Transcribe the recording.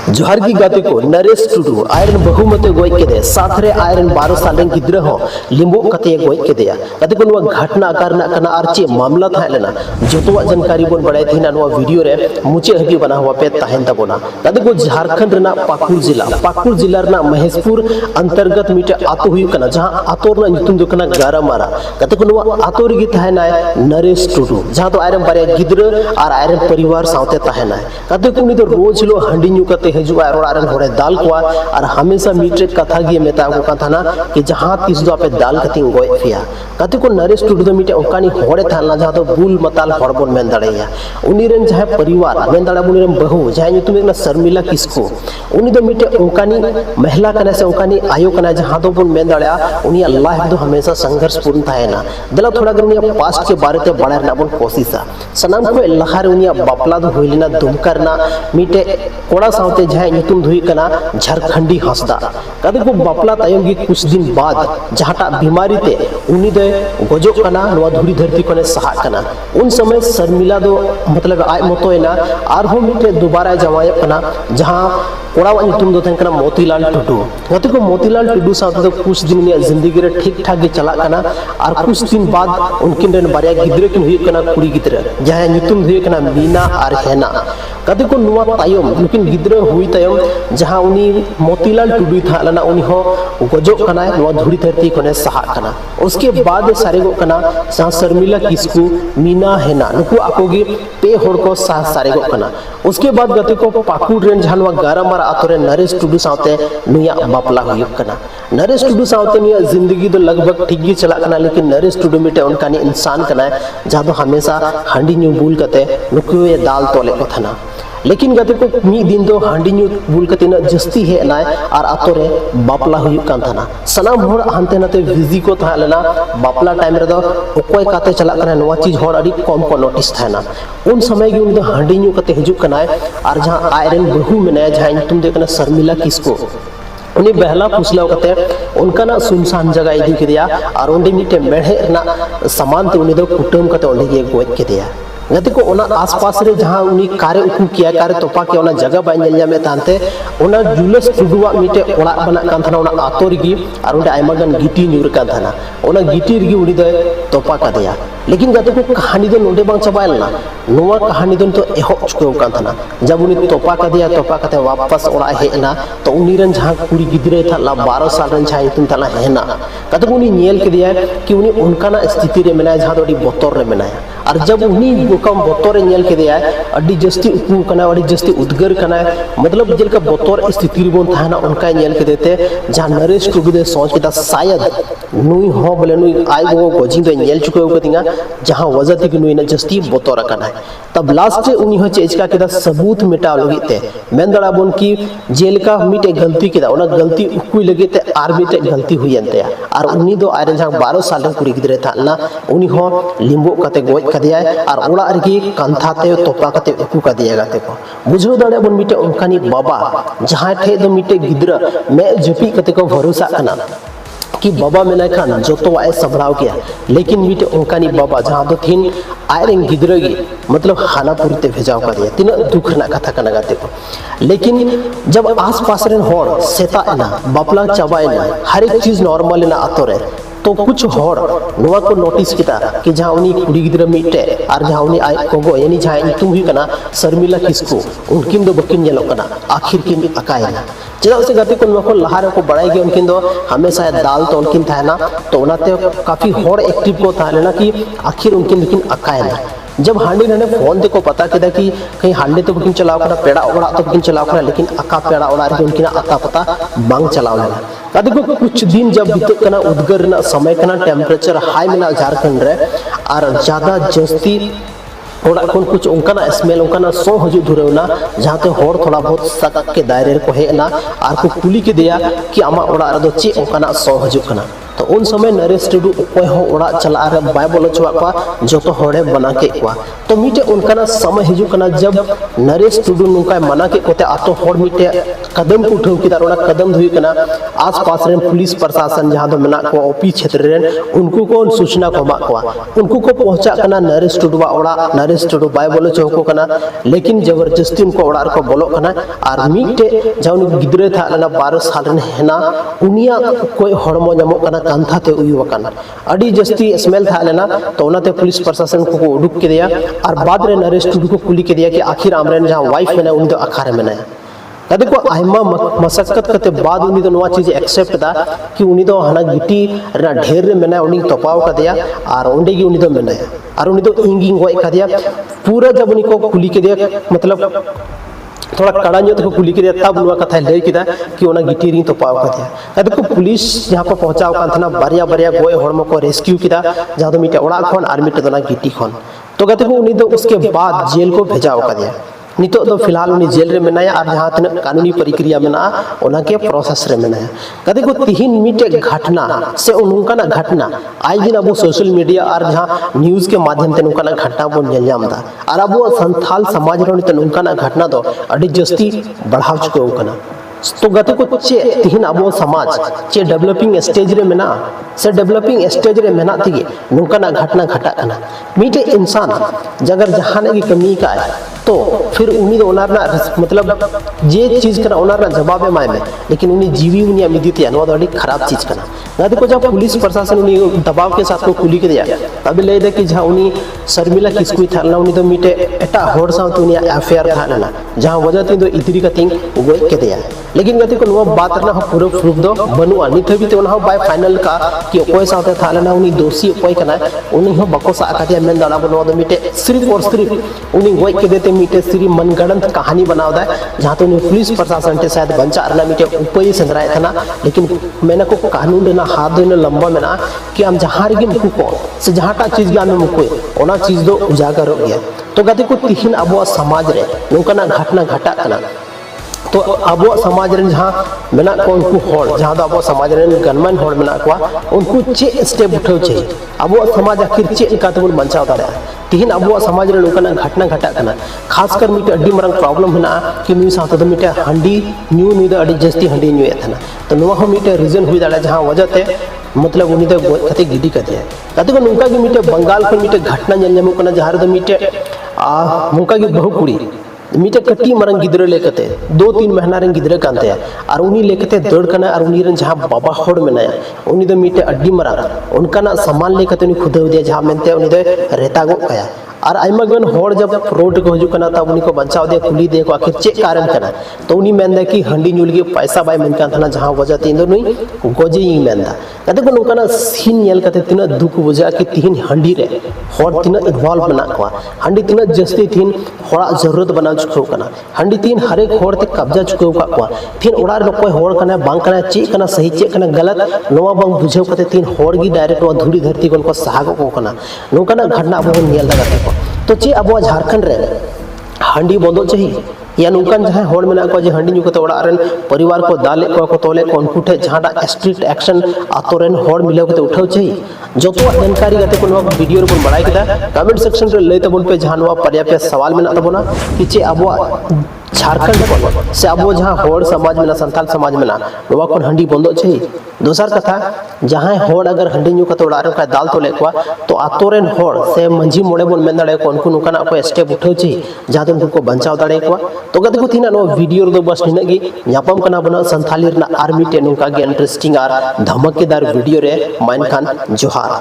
जोहार की गाते को नरेश टुडू आयरन बहुमते गोय के साथ रे आयरन 12 साल गिद्रा हो लिंबो कते गोय के गाते को नुआ घटना करना कना आर चे मामला था लेना जोतवा जानकारी बोन बड़ाई थीना नुआ वीडियो रे मुचे हबी बना हुआ पे तहन तबोना गाते को झारखंड रना पाकुर जिला रना महेशपुर अंतर्गत मिटे आतो हुई कना जहां आतो रना नितुम दो कना गारामारा गाते को नुआ आतो रे तहना नरेश टुडू जहां तो आयरन बारे गिद्रा और आयरन परिवार साथे तहना गाते को नि तो रोज लो हंडी न्यू कते हजुआ रोड़ारन होड़े दाल कोआ और हमेशा मीटे कथा गी मेता को कथा ना कि जहां तीस दो पे दाल कति गोय फिया कते को नरेश टुडू दो मीटे ओकानी होड़े थाना जहां तो बुल मताल हड़बन मेन दड़ेया उनी रेन जहां परिवार मेन दड़ा बुनी रेन बहु जहां नीतुम एकना शर्मिला किस्को उनी दो मीटे ओकानी महिला कने से ओकानी आयो कने जहां तो बुन मेन दड़ा उनी लाइफ दो हमेशा संघर्ष पूर्ण थाएना दला थोड़ा गनिया पास्ट के बारे ते बड़ा ना बुन कोशिशा सनाम को लहार उनी बापला दो होइलिना दुमकरना मीटे कोड़ा सावते जहां नितुम धुई कना झारखंडी हंसदा कदे को बापला तायम की कुछ दिन बाद जहाटा बीमारी ते उनी दे गजो कना नवा धुरी धरती कने सहा कना उन समय शर्मिला दो मतलब आय मतोयना आर हो मिटे दोबारा जवाय कना जहां कोड़ावा नितुम दो कना मोतीलाल टुडू गते को मोतीलाल टुडू साथ तो कुछ दिन में जिंदगी रे ठीक ठाक गे चला कना और कुछ दिन बाद उनकिन रेन बारिया गिद्रे किन हुई कना कुड़ी गिद्रे जहां नितुम धुई कना मीना और हेना कदे को नुआ तायम नुकिन गिद्रे हुई तायम जहां उनी मोतीलाल टुडू था लना उनी हो गजो कना नुआ धुरी धरती कोने सहा कना उसके बाद सारे गो कना जहां शर्मिला किस्कू मीना हेना नुकु आकोगी पे होड़ को सारे गो कना उसके बाद गते को पाकुड़ रेन जहां नुआ गारामारा आतोरे नरेश टुडू साथे नुया बापला हुई कना नरेश टुडू साथे नुया जिंदगी दो लगभग ठीक गी चला कना लेकिन नरेश टुडू मिटे उनकानी इंसान कना जहां तो हमेशा हंडी न्यू बुल कते नुकु ये दाल तोले को थना लेकिन गते को मी दिन दो हंडी न्यू बुल कते न जस्ती है ना और आतो रे बापला हुई कान थना सनाम होड़ हंते नते बिजी को था लेना बापला टाइम रे दो ओकोय काते चला कना नवा चीज होड़ अडी कम को नोटिस थाना उन समय की उन दो हंडी न्यू कते हिजु कना और जहां आयरन बहु में जहां तुम देखना शर्मिला किसको उन्हें बहला पुछला कते उनका ना सुनसान जगह इदी के दिया और उन्हें मिटे मेढ़े ना सामान ते उन्हें दो कुटुम कते उन्हें ये गोय के दिया गते को ओना आसपास रे जहां उनी कारे उकु किया कारे तोपा के ओना जगह बाय नेल जामे तानते ओना जुलस टुडुवा मिटे ओड़ा बना कान थना ओना आतो रिगी और उंडे आयमा गन गिटी न्यूर कान थना ओना गिटी रिगी उडी दे तोपा का दिया लेकिन गते को कहानी दो नोंडे बांग चबायल ना नोवा कहानी दो तो एहो चुको कान थना जब उनी तोपा का दिया तोपा कते वापस ओड़ा हेना तो उनी रन जहां कुड़ी गिदरे था ला 12 साल रन छाई तुम तला हेना कते उनी नेल के दिया कि उनी उनका ना स्थिति रे मेना जहां तो बोतर रे मेना और जब उनी कम बोतोर नेल के दिया अड्डी जस्ती उपू कना अड्डी जस्ती उद्गर कना मतलब जेलका बोतोर स्थिति रे बोन थाना उनका नेल के देते जहां नरेश टुडू दे सोच के शायद नुई हो बोले नुई आइ गो गोजिंग दे नेल चुके हो कतिंगा जहां वजह थी कि नुई न जस्ती बोतोर कना तब लास्ट उनी हो चेजका के सबूत मिटाव लगिते मेन दड़ा बोन की जेलका मिटे गलती के ओना गलती उकुई लगिते आर मिटे गलती हुई अंते और उनी दो आयरन जहां 12 साल कुड़ी गिदरे थाना उनी हो लिंबो कते गोज कदिया और ओड़ा रगी कंथाते तोपा कते उकु का दिया गाते को बुझो दड़े बन मिटे उनकानी बाबा जहां ठे दो मिटे गिद्रा मैं जपी कते को भरोसा कना कि बाबा मेना खान जो तो आए सबराव किया लेकिन मिटे उनकानी बाबा जहां तो थिन आयरन गिद्रगी मतलब खानापुर ते भेजाव का दिया तीन दुख ना कथा कना गाते को लेकिन जब आस पास रेन होड़ सेता ना बापला चबाय ना हर एक चीज नॉर्मल ना आतो रे तो कुछ होड़ नोवा को नोटिस किता कि जहां उनी कुड़ी गिद्रा मिटे और जहां उनी आय कोगो यानी जहां तुम ही कना शर्मिला किसको उनकिन दो बकिन जेलो कना आखिर किन अकायना चला से गति को नोको लहारे को बढ़ाई गए उनकिन दो हमेशा दाल तो उनकिन था ना तो उनाते काफी होड़ एक्टिव को था लेना कि आखिर उनकिन लेकिन अकायना जब हांडी ने फोन देखो पता किया कि कहीं हांडी तो बुकिंग चलाओ कना पेड़ा ओड़ा तो बुकिंग चलाओ कना लेकिन अका पेड़ा ओड़ा रे उनकिन आता पता बांग चलाओ लेना कदे को कुछ दिन जब बीते कना उद्गर ना समय कना टेम्परेचर हाई में झारखंड रे और ज्यादा जस्ती ओड़ा कोन कुछ उनका स्मेल उनका सो हजू धुरेवना जहां ते होड़ थोड़ा बहुत सक के दायरे को हेना और को कुली के दिया कि आमा ओड़ा रे दो चे उनका सो हजू कना तो उन समय नरेश टुडू अकोय हो ओड़ा चला रे बाय बोलो चवा जो हड़े मना के तो मिटे उनका समय हिजुकना जब नरेश टुडू नुका मना के कोते आतो हड़ मिटे कदम को उठाव किदा कदम हुईकना आस पास रे पुलिस प्रशासन जहां दो मेना को ओपी क्षेत्र रे उनको को सूचना को मा को उनको को पहुंचा कना नरेश टुडू ओड़ा नरेश टुडू बाय बोलो चौको कना लेकिन जबरदस्ती उनको ओड़ा को बोलो कना और मिटे जाउन गिद्रे था ना 12 साल रे हेना उनिया कोई हड़मो जमो कना कांथा ते उयु कना अडी जस्ती स्मेल था लेना तो उनाते पुलिस प्रशासन को उडुक के दिया और बाद रे नरेश टुडू को कुली के दिया कि आखिर आमरेन जहां वाइफ मेना उन दो अखारे मेना कदे को आयमा मशक्कत करते बाद उनी दो नवा चीज एक्सेप्ट दा कि उनी दो हना गिटी रे ढेर रे मेना उनी तपाव का दिया और ओंडे गी उनी दो मेना और उनी दो इंगिंग होय का दिया पूरा जब उनी को कुली के दिया मतलब थोड़ा कड़ा ᱧᱚᱜ को कुली के दिया तब नुआ कथा लय किदा कि ओना गिटी री तपाव का दिया कदे को पुलिस जहां पर पहुंचाव कान थना बारिया बारिया गोय हड़मो को रेस्क्यू किदा जहां दो मिटे ओड़ा खन और मिटे दोना गिटी खन तो कदे को उनी दो उसके बाद जेल को भेजाव का दिया नितो दो फिलहाल उनी जेल रे मेनाया और जहां तने कानूनी प्रक्रिया मेना ओना के प्रोसेस रे मेनाया कदे को तिहिन मिटे घटना से उनका ना घटना आज दिन अब सोशल मीडिया और जहां न्यूज़ के माध्यम ते उनका ना घटना बन जामदा और अब संथाल समाज रे ते उनका ना घटना दो अडी जस्ती बढ़ाव चुके कना तो गते को चे तिहिन अब समाज चे डेवलपिंग स्टेज रे मेना से डेवलपिंग स्टेज रे मेना तिगे नुका ना घटना घटा कना मिटे इंसान जगर जहां की कमी का है तो फिर उनी ओनारना मतलब जे चीज कना ओनारना जवाब एमाय में लेकिन उनी जीवी उनी मिदित या नोदा खराब चीज कना गादे को जब पुलिस प्रशासन उनी दबाव के साथ को कुली के दिया तब ले दे कि जहां उनी शर्मिला किसको थाना उनी तो मिटे एटा होड़ साथ उनी अफेयर थाना जहां वजह ती दो इतरी का थिंग गोय के दिया लेकिन गति को नो बात रना पूरा प्रूफ दो बनुआ नित भी तो ना बाय फाइनल का कि कोई साथे थाना उनी दोषी कोई कना उनी हो बको सा का दिया मेन दाना बनो मिटे सिर्फ और सिर्फ उनी गोय के देते मिटे सिर्फ मनगढ़ंत कहानी बनाव दा जहां तो उनी पुलिस प्रशासन के शायद बंचा रना मिटे उपई संग्रह था लेकिन मैंने को कानून ना हाथ देना लंबा में ना कि हम जहां रे मुकु को से जहां चीज गा में मुकुए ओना चीज दो उजागर हो गया तो गति को तिहिन अब समाज रे नोकना घटना घटा कना तो अब समाज रे जहां मेना को उनको होड़ जहां अब समाज रे गनमन होड़ मेना को उनको चे स्टेप उठाव छे अब समाज आखिर चे का तो बंचाव दाड़ा तिहिन अब समाज रे नोकना घटना घटा कना खासकर मिटे अड्डी मरंग प्रॉब्लम हेना कि नुई साथ मिटे हंडी न्यू नुई अड्डी जस्ती हंडी न्यू एथना तो नुआ हो मिटे रीजन हुई दाड़ा जहां वजह ते मतलब उनी दो कते गिडी कर दिया कते को नुका की मिटे बंगाल को मिटे घटना जन्म कना जहां रे मिटे मुका की बहु कुड़ी मिटे कटी मरंग गिद्रे लेकते 2-3 महीना रे गिद्रे कानते और उनी लेकते दौड़ कना और उनी रे जहां बाबा होड़ मेनाया उनी दो मिटे अड्डी मरंग उनका ना सामान लेकते उनी खुद दिया जहां मेनते उनी दो रेता गो कया और आयमा गन होड़ जब रोड को हजू कना तब उनी को बचाव दे कुली दे को आखिर चे कारण कना तो उनी मेनदा कि हंडी न्यूल के पैसा बाय मन का था जहां वजह तीन दो नहीं गोजे ही मेनदा कते को नोकना सीन नेल कते तिना दुख बुझा कि तिहिन हंडी रे होड़ तिना इन्वॉल्व बना को हंडी तिना जस्ती थिन होड़ा जरूरत बना चुको कना हंडी तीन हर एक होड़ ते कब्जा चुको का थिन ओड़ा रे कोई होड़ कना बांग कना चे कना सही चे कना गलत नोवा बांग बुझाव कते तीन होड़ की डायरेक्ट वा धूड़ी धरती को साग को कना नोकना घटना अब नेल लगा तो चे अब झारखंड रे हंडी बंदो चाहिए या नुकन जहां होड़ मेना को जे हंडी नुकते ओड़ा रेन परिवार को दाले को तोले को उनको ठे जहां स्ट्रिक्ट एक्शन आतो रेन होड़ मिले को उठाव चाहिए जो तो जानकारी गते को वीडियो रे बड़ाई किदा कमेंट सेक्शन रे लेते बोल पे जहां पर्याप्त सवाल मेना तबोना कि चे अब झारखंड को से अब जहां होड़ समाज में संथाल समाज में नवा को हंडी बंदो चाहिए दोसर कथा जहां होड़ अगर हंडी न्यू कते ओड़ा रे का दाल तोले को तो आतो रेन होड़ से मंझी मोड़े बोन मेन दाड़े को उनको नुकना को स्टेप उठाव चाहिए जहां उनको बचाव दाड़े को तो गते को थिना नो वीडियो रो बस निनगी न्यापम कना बना संथाली आर्मी टे नुका गे इंटरेस्टिंग और धमकेदार वीडियो रे माइन खान जोहार।